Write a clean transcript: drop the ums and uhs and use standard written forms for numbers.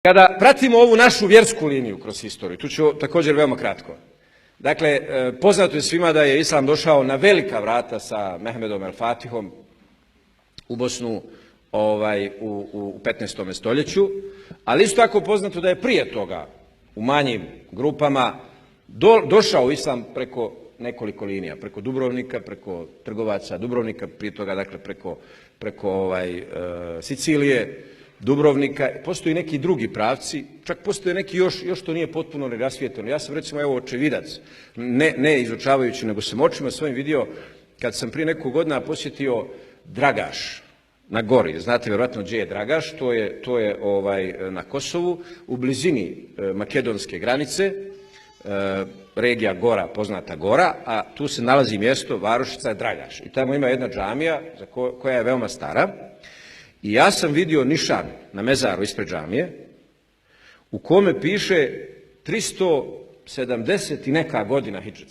Kada pratimo ovu našu vjersku liniju kroz historiju, tu ću također veoma kratko. Dakle, poznato je svima da je Islam došao na velika vrata sa Mehmedom el Fatihom u Bosnu u 15. stoljeću, ali isto tako poznato da je prije toga u manjim grupama došao Islam preko nekoliko linija, preko Dubrovnika, preko trgovaca Dubrovnika, prije toga dakle preko Sicilije, Dubrovnika. Postoji neki drugi pravci, čak postoje neki još to nije potpuno rasvijetljeno. Ja sam recimo evo očevidac, ne izučavajući, nego sam očima svojim vidio kad sam prije nekog godina posjetio Dragaš na gori. Znate vjerojatno gdje je Dragaš, to je na Kosovu, u blizini makedonske granice, regija Gora, poznata Gora, a tu se nalazi mjesto varošica Dragaš. I tamo ima jedna džamija koja je veoma stara. I ja sam vidio nišan na mezaru ispred džamije u kome piše 370 i neka godina hidžetska.